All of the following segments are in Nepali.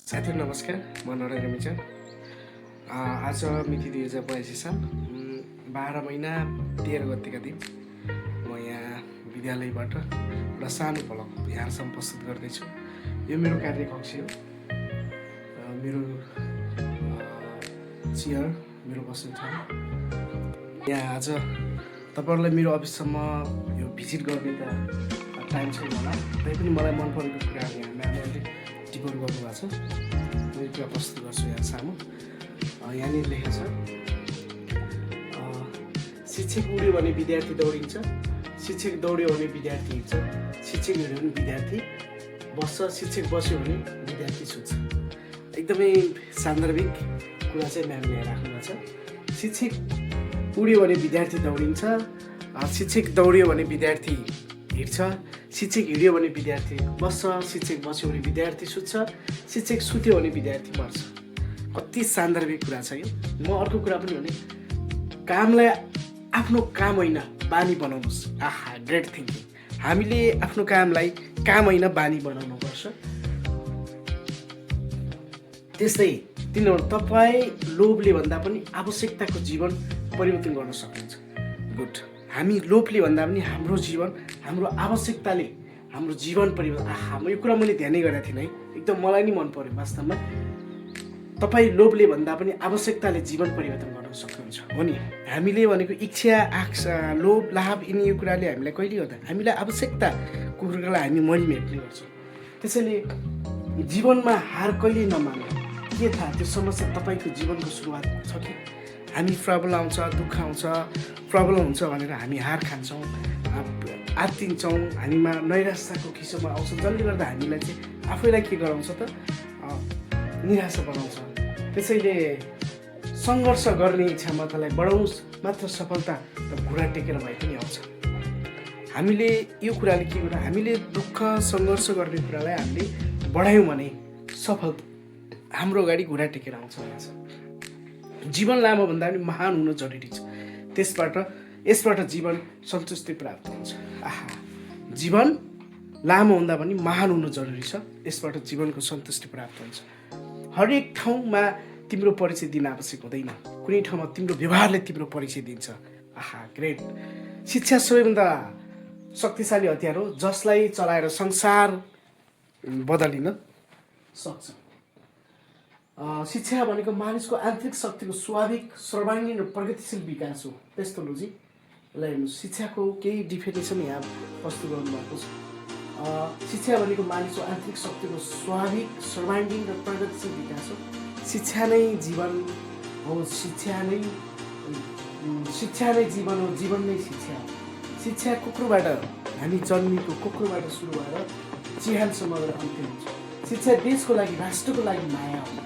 साथीहरू नमस्कार, म नरेन्द्र मिचर। आज मिति 2082 साल 12 महिना 13 गतेका दिन म यहाँ विद्यालयबाट एउटा सानो भ्लग यहाँसम्म प्रस्तुत गर्दैछु। यो मेरो कार्यकक्ष हो। मेरो चेयर, मेरो बस्ने ठाउँ। यहाँ आज तपाईँहरूलाई मेरो अफिससम्म यो भिजिट गर्ने त टाइम छैन होला, तैपनि मलाई मन परेको कुराहरू यहाँ म्यामले टिप्पणी गर्नुभएको छ। म यो कुरा प्रस्तुत गर्छु यहाँ सामु। यहाँनिर लेखेको छ, शिक्षक उड्यो भने विद्यार्थी दौडिन्छ, शिक्षक दौड्यो भने विद्यार्थी हिँड्छ, शिक्षक हिँड्यो भने विद्यार्थी बस्छ, शिक्षक बस्यो भने विद्यार्थी सुत्छ। एकदमै सान्दर्भिक कुरा चाहिँ म्यामले राख्नुभएको छ। शिक्षक उड्यो भने विद्यार्थी दौडिन्छ, शिक्षक दौड्यो भने विद्यार्थी हिँड्छ, शिक्षक हिँड्यो भने विद्यार्थी बस्छ, शिक्षक बस्यो भने विद्यार्थी सुत्छ, शिक्षक सुत्यो भने विद्यार्थी मर्छ। कति सान्दर्भिक कुरा छ यो। म अर्को कुरा पनि भने, कामलाई आफ्नो काम होइन बानी बनाउनुहोस्। आहा, ग्रेट थिङ्किङ। हामीले आफ्नो कामलाई काम होइन बानी बनाउनुपर्छ। त्यस्तै तपाईँ लोभले भन्दा पनि आवश्यकताको जीवन परिवर्तन गर्न सक्नुहुन्छ। गुड। हामी लोभले भन्दा पनि हाम्रो जीवन, हाम्रो आवश्यकताले हाम्रो जीवन परिवर्तन। आहा, यो कुरा मैले ध्यानै गरेको थिइनँ है। एकदम मलाई नि मन पर्यो वास्तवमा। तपाईँ लोभले भन्दा पनि आवश्यकताले जीवन परिवर्तन गर्न सक्नुहुन्छ हो नि। हामीले भनेको इच्छा, आकांक्षा, लोभ, लाभ यिनी यो कुराले हामीलाई कहिले गर्दा हामीलाई आवश्यकताको कुरालाई हामी मरिमेट्ने गर्छौँ। त्यसैले जीवनमा हार कहिले नमान्नु। के थाहा, त्यो समस्या तपाईँको जीवनको सुरुवात छ कि हामी प्रब्लम आउँछ, दुःख आउँछ, प्रब्लम हुन्छ भनेर हामी हार खान्छौँ, आत्तिन्छौँ, हामीमा नैराश्यताको किसिममा आउँछ, जसले गर्दा हामीलाई चाहिँ आफैलाई के गराउँछ त निराशा बनाउँछ। त्यसैले सङ्घर्ष गर्ने क्षमतालाई बढाउनुहोस्, मात्र सफलता र घुँडा टेकेर भए पनि आउँछ। हामीले यो कुराले के गर्दा हामीले दुःख सङ्घर्ष गर्ने कुरालाई हामीले बढायौँ भने सफलता हाम्रो अगाडि घुँडा टेकेर आउँछ। जीवन लामो भन्दा पनि महान हुन जरुरी छ। यसबाट जीवन सन्तुष्टि प्राप्त हुन्छ। आहा, जीवन लामो हुँदा पनि महान हुनु जरुरी छ। यसबाट जीवनको सन्तुष्टि प्राप्त हुन्छ। हरेक ठाउँमा तिम्रो परिचय दिन आवश्यक हुँदैन। कुनै ठाउँमा तिम्रो व्यवहारले तिम्रो परिचय दिन्छ। आहा, ग्रेट। शिक्षा सबैभन्दा शक्तिशाली हतियार हो, जसलाई चलाएर संसार बदलिन सक्छ। शिक्षा भनेको मानिसको आन्तरिक शक्तिको स्वाभाविक, सर्वाङ्गीण र प्रगतिशील विकास हो। पेस्थोलोजीलाई हेर्नुहोस्, शिक्षाको केही डिफिनेसन यहाँ प्रस्तुत गर्नुभएको छ। शिक्षा भनेको मानिसको आन्तरिक शक्तिको स्वाभाविक, सर्वाङ्गीण र प्रगतिशील विकास हो। शिक्षा नै जीवन हो, शिक्षा नै जीवन हो, जीवन नै शिक्षा हो। शिक्षा कुकुरबाट, हामी जन्मेको कुकुरबाट सुरु भएर चिहानसम्म गएर अन्त्य हुन्छ। शिक्षा देशको लागि, राष्ट्रको लागि माया हो।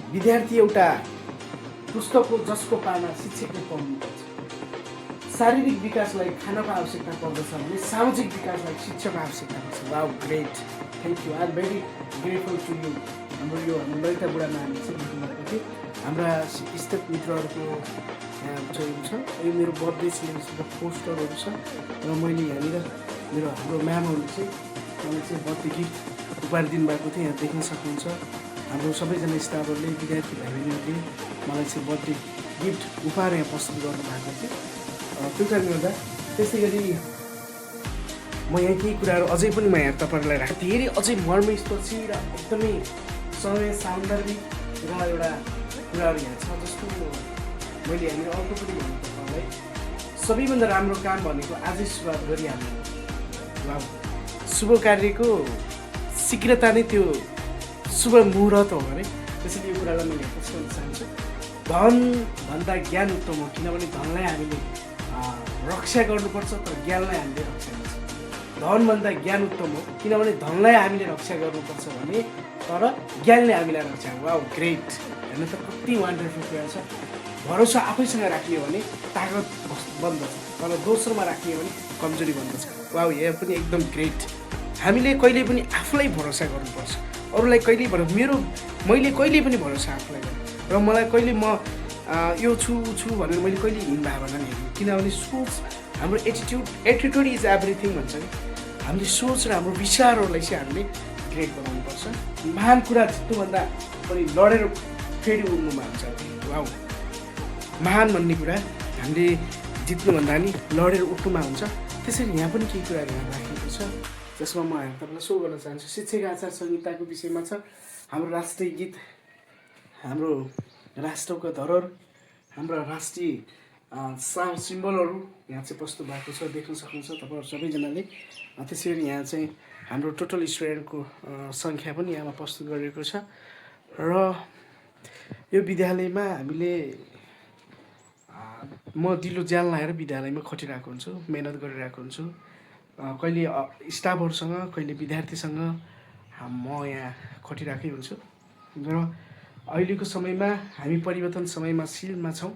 विद्यार्थी एउटा पुस्तक हो जसको पाना शिक्षकले पढ्नुपर्छ। शारीरिक विकासलाई खानको आवश्यकता पर्दछ भने सामाजिक विकासलाई शिक्षाको आवश्यकता पर्छ। Wow, great, thank you. I am very grateful to you. हाम्रो ललिता बुढा नानी चाहिँ लेख्नुभएको थियो। हाम्रा स्थित मित्रहरूको यहाँ छ। यो मेरो बर्थडे सेलिब्रेसनको पोस्टरहरू छ र मैले यहाँनिर हाम्रो म्यामहरूले चाहिँ मलाई चाहिँ बर्थडे गिफ्ट उपहार दिनुभएको थियो। यहाँ देख्न सक्नुहुन्छ। हाम्रो सबैजना स्टाफहरूले, विद्यार्थी भाइ बहिनीहरूले मलाई चाहिँ बर्थडे गिफ्ट उपहार यहाँ प्रस्तुत गर्नुभएको थियो। त्यो कारणले गर्दा त्यसै गरी म यहाँ केही कुराहरू अझै पनि म यहाँ तपाईँहरूलाई धेरै अझै मर्मस्पर्शी र एकदमै समय सान्दर्भिक र एउटा कुराहरू यहाँ छ, जस्तो मैले यहाँनिर अर्को पनि भन्नु तपाईँलाई, सबैभन्दा राम्रो काम भनेको आजै सुरुवात गरिहाल्नु। शुभ कार्यको शीघ्रता नै त्यो शुभ मुहुर्त हो भने। त्यसैले यो कुरालाई मैले प्रश्न गर्न चाहन्छु। धनभन्दा ज्ञान उत्तम हो, किनभने धनलाई हामीले रक्षा गर्नुपर्छ तर ज्ञानलाई हामीले रक्षा गर्छ। धनभन्दा ज्ञान उत्तम हो, किनभने धनलाई हामीले रक्षा गर्नुपर्छ भने तर ज्ञानले हामीलाई रक्षा। Wow, great. हेर्नु त कति वन्डरफुल कुरा छ। भरोसा आफैसँग राख्ने हो भने तागत बन्दछ, तर दोस्रोमा राख्ने हो भने कमजोरी बन्दछ। वाउ, यहाँ पनि एकदम ग्रेट। हामीले कहिले पनि आफूलाई भरोसा गर्नुपर्छ, अरूलाई कहिले मैले कहिले पनि भरोसा आफूलाई गर्नु र मलाई कहिले म यो छु भनेर मैले कहिले हिँड भावना नि हेर्नु। किनभने सोच, हाम्रो एटिट्युड इज एभ्रिथिङ भन्छ नि। हामीले सोच र हाम्रो विचारहरूलाई चाहिँ हामीले ग्रेट बनाउनुपर्छ। महान कुरा जित्नुभन्दा पनि लडेर फेरि उड्नुमा हुन्छ। वाउ, महान भन्ने कुरा हामीले जित्नुभन्दा नि लडेर उठ्नुमा हुन्छ। त्यसरी यहाँ पनि केही कुराहरू यहाँ राखेको छ जसमा म तपाईँलाई सो गर्न चाहन्छु। शिक्षाको आचार संहिताको विषयमा छ हाम्रो राष्ट्रिय गीत, हाम्रो राष्ट्रको धरोहर, हाम्रो राष्ट्रिय सिम्बलहरू यहाँ चाहिँ प्रस्तुत भएको छ, देख्न सक्नुहुन्छ तपाईँहरू सबैजनाले। त्यसरी यहाँ चाहिँ हाम्रो टोटल स्टुडेन्टको सङ्ख्या पनि यहाँमा प्रस्तुत गरिएको छ। र यो विद्यालयमा हामीले म दिलो ज्यान लाएर विद्यालयमा खटिरहेको हुन्छु, मेहनत गरिरहेको हुन्छु। कहिले स्टाफहरूसँग, कहिले विद्यार्थीसँग म यहाँ खटिरहेकै हुन्छु। र अहिलेको समयमा हामी परिवर्तन समयमा सिलमा छौँ।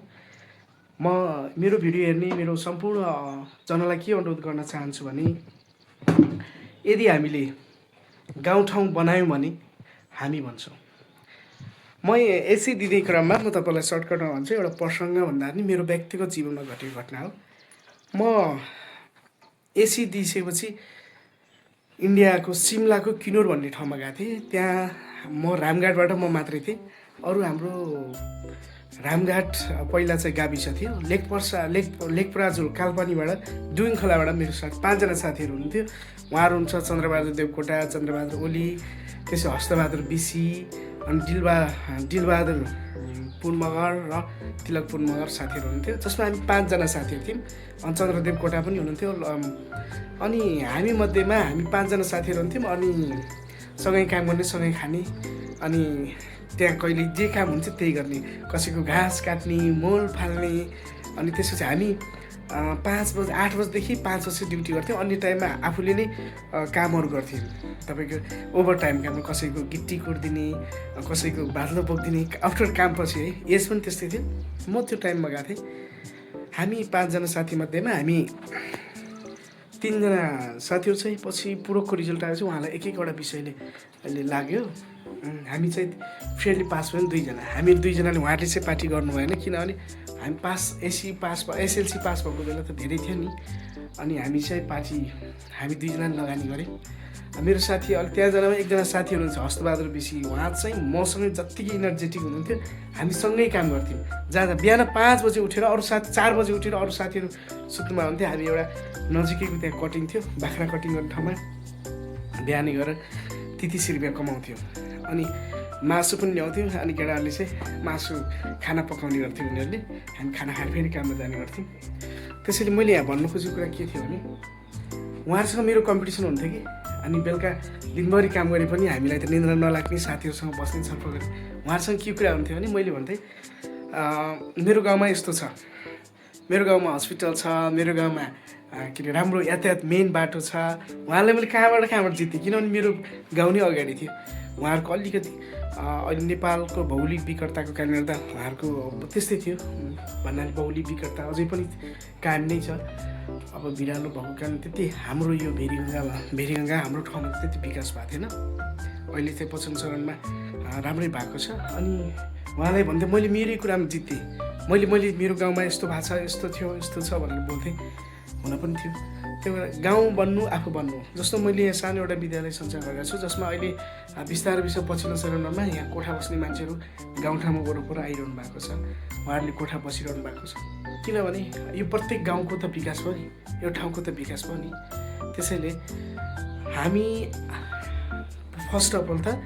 म मेरो भिडियो हेर्ने मेरो सम्पूर्ण जनालाई के अनुरोध गर्न चाहन्छु भने यदि हामीले गाउँठाउँ बनायौँ भने हामी भन्छौँ। म यसै दिँदै क्रममा म तपाईँलाई सर्टकटमा भन्छु। एउटा प्रसङ्ग भन्दा पनि मेरो व्यक्तिगत जीवनमा घटेको घटना हो। म एसी दिइसकेपछि इन्डियाको सिमलाको किनोर भन्ने ठाउँमा गएको थिएँ। त्यहाँ म रामघाटबाट म मात्रै थिएँ। अरू हाम्रो रामघाट पहिला चाहिँ गाविस थियो। लेकपराजुल कालपानीबाट डुइङ खोलाबाट मेरो साथी 5 जना साथीहरू हुनुहुन्थ्यो। उहाँहरू हुन्छ चन्द्रबहादुर देवकोटा, चन्द्रबहादुर ओली, त्यसै हस्तबहादुर बिसी, अनि दिलबहादुर पुनमगर र तिलक पुनमगर साथीहरू हुनुहुन्थ्यो, जसमा हामी 5 जना साथीहरू थियौँ। अनि चन्द्रदेव कोटा पनि हुनुहुन्थ्यो। अनि हामी मध्येमा हामी 5 जना साथीहरू हुन्थ्यौँ। अनि सँगै काम गर्ने, सँगै खाने, अनि त्यहाँ कहिले जे काम हुन्छ त्यही गर्ने, कसैको घाँस काट्ने, मोल फाल्ने। अनि त्यसपछि हामी 8 बजीदेखि 5 बजी ड्युटी गर्थ्यौँ। अन्य टाइममा आफूले नै कामहरू गर्थ्यौँ। तपाईँको ओभर टाइम काम, कसैको गिट्टी कोरिदिने, कसैको बादलो बोकिदिने, आफ्टर कामपछि है। एज पनि त्यस्तै थियो। म त्यो टाइममा गएको थिएँ। हामी 5 जना साथीमध्येमा हामी 3 जना साथीहरू चाहिँ पछि पूरकको रिजल्ट आएपछि उहाँलाई एक एकवटा विषयले अहिले लाग्यो। हामी चाहिँ फ्रेन्डली पास भयौँ 2 जना। हामी 2 जनाले, उहाँले चाहिँ पार्टी गर्नु भएन, किनभने हामी एसएलसी पास भएको बेला त धेरै थियो नि। अनि हामी चाहिँ पार्टी हामी 2 जनाले लगानी गऱ्यौँ। मेरो साथी अलिक त्यहाँजनामा एकजना साथी हुनुहुन्छ हस्तबहादुर बिसी। उहाँ चाहिँ मसँगै जत्तिकै इनर्जेटिक हुनुहुन्थ्यो। हामी सँगै काम गर्थ्यौँ। जहाँ बिहान 5 बजी उठेर, अरू साथी 4 बजी उठेर अरू साथीहरू सुत्नुमा हुन्थ्यो। हामी एउटा नजिकैको त्यहाँ कटिङ थियो, बाख्रा कटिङ गर्ने ठाउँमा बिहानै गएर 33 रुपियाँ कमाउँथ्यौँ। अनि मासु पनि ल्याउँथ्यौँ। अनि केटाहरूले चाहिँ मासु खाना पकाउने गर्थ्यो उनीहरूले। हामी खाना खाएर फेरि काममा जाने गर्थ्यौँ। त्यसैले मैले यहाँ भन्नु खोजेको कुरा के थियो भने उहाँहरूसँग मेरो कम्पिटिसन हुन्थ्यो कि। अनि बेलुका दिनभरि काम गरे पनि हामीलाई त निन्द्रा नलाग्ने, साथीहरूसँग बस्ने छलफल गर्ने। उहाँहरूसँग के कुरा हुन्थ्यो भने मैले भन्थेँ मेरो गाउँमा यस्तो छ, मेरो गाउँमा हस्पिटल छ, मेरो गाउँमा के अरे राम्रो यातायात मेन बाटो छ। उहाँलाई मैले कहाँबाट जितेँ, किनभने मेरो गाउँ नै अगाडि थियो। उहाँहरूको अलिकति अहिले नेपालको भौगोलिक विकटताको कारणले गर्दा उहाँहरूको त्यस्तै थियो भन्नाले भौगोलिक विकटता अझै पनि कायम नै छ। अब बिरालो भएको कारण त्यति हाम्रो यो भेरीगङ्गा हाम्रो ठाउँमा त्यति विकास भएको थिएन। अहिले चाहिँ पछिल्लो चरणमा राम्रै भएको छ। अनि उहाँलाई भन्दै मैले मेरै कुरामा जितेँ। मैले मेरो गाउँमा यस्तो भएको छ, यस्तो थियो, यस्तो छ भनेर बोल्थेँ। हुन पनि थियो। त्यही भएर गाउँ बन्नु, आफू बन्नु। जस्तो मैले यहाँ सानो एउटा विद्यालय सञ्चालन गरेको छु, जसमा अहिले बिस्तारै पछिल्लो चरणमा यहाँ कोठा बस्ने मान्छेहरू गाउँठाउँमा वरपर आइरहनु भएको छ। उहाँहरूले कोठा बसिरहनु भएको छ। किनभने यो प्रत्येक गाउँको त विकास भयो नि, यो ठाउँको त विकास भयो नि। त्यसैले हामी फर्स्ट अफ अल त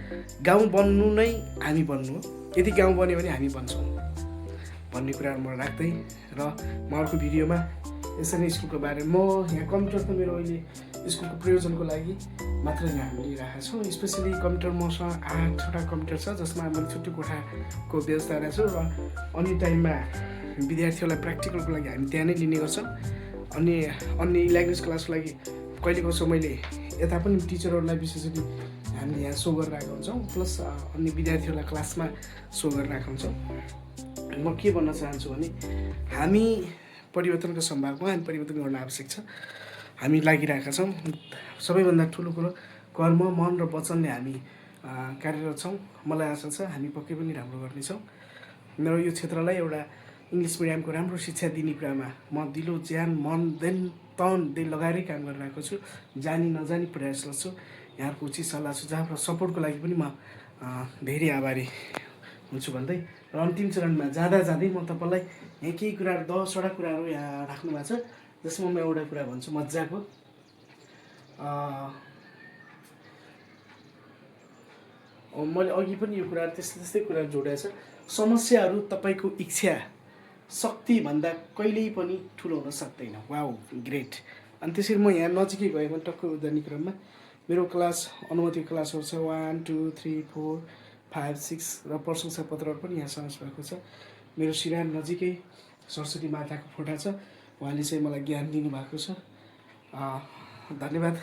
गाउँ बन्नु नै हामी बन्नु हो। यदि गाउँ बन्यो भने हामी बन्छौँ भन्ने कुराहरू म राख्दै र म अर्को भिडियोमा यसरी नै स्कुलको बारेमा म यहाँ कम्प्युटर त मेरो अहिले स्कुलको प्रयोजनको लागि मात्र यहाँ हामीले लिइरहेको छौँ। स्पेसली कम्प्युटर मसँग 8वटा कम्प्युटर छ, जसमा मैले छुट्टै कोठाको व्यवस्था राखेको छु। र अन्य टाइममा विद्यार्थीहरूलाई प्र्याक्टिकलको लागि हामी त्यहाँ नै लिने गर्छौँ। अनि अन्य ल्याङ्ग्वेज क्लासको लागि कहिले कसो मैले यता पनि टिचरहरूलाई विशेष गरी हामीले यहाँ सो गरिरहेको हुन्छौँ, प्लस अन्य विद्यार्थीहरूलाई क्लासमा सो गरिरहेको हुन्छौँ। म के भन्न चाहन्छु भने हामी परिवर्तनको सम्भावना, हामी परिवर्तन गर्न आवश्यक छ। हामी लागिरहेका छौँ। सबैभन्दा ठुलो कुरो कर्म, मन र वचनले हामी कार्यरत छौँ। मलाई आशा छ हामी पक्कै पनि राम्रो गर्नेछौँ। र यो क्षेत्रलाई एउटा इङ्ग्लिस मिडियमको राम्रो शिक्षा दिने कुरामा म दिलो ज्यान मन तन लगाएरै काम गरिरहेको छु। जानी नजानी प्रयासरत छु। यहाँहरूको उचित सल्लाह सुझाव र सपोर्टको लागि पनि म धेरै आभारी हुन्छु भन्दै र अन्तिम चरणमा जाँदा जाँदै म तपाईँलाई यहाँ केही कुराहरू 10वटा कुराहरू यहाँ राख्नु भएको छ, जसमा म एउटा कुरा भन्छु मजाको। मैले अघि पनि यो कुराहरू त्यस्तै त्यस्तै कुराहरू जोडेको छ। समस्याहरू तपाईँको इच्छा शक्तिभन्दा कहिल्यै पनि ठुलो हुन सक्दैन। Wow, great. अनि त्यसरी म यहाँ नजिकै गएँ टक्क जाने क्रममा मेरो क्लास अनुमति क्लासहरू छ 1 2 3 4 5 6 र प्रशंसा पत्रहरू पनि यहाँ समावेश भएको छ। मेरो सिरान नजिकै सरस्वती माताको फोटा छ, उहाँले चाहिँ मलाई ज्ञान दिनुभएको छ। धन्यवाद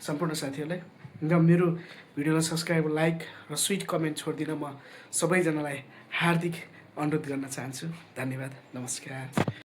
सम्पूर्ण साथीहरूलाई। र मेरो भिडियोलाई सब्सक्राइब, लाइक र स्विट कमेन्ट छोडिदिन म सबैजनालाई हार्दिक अनुरोध गर्न चाहन्छु। धन्यवाद, नमस्कार।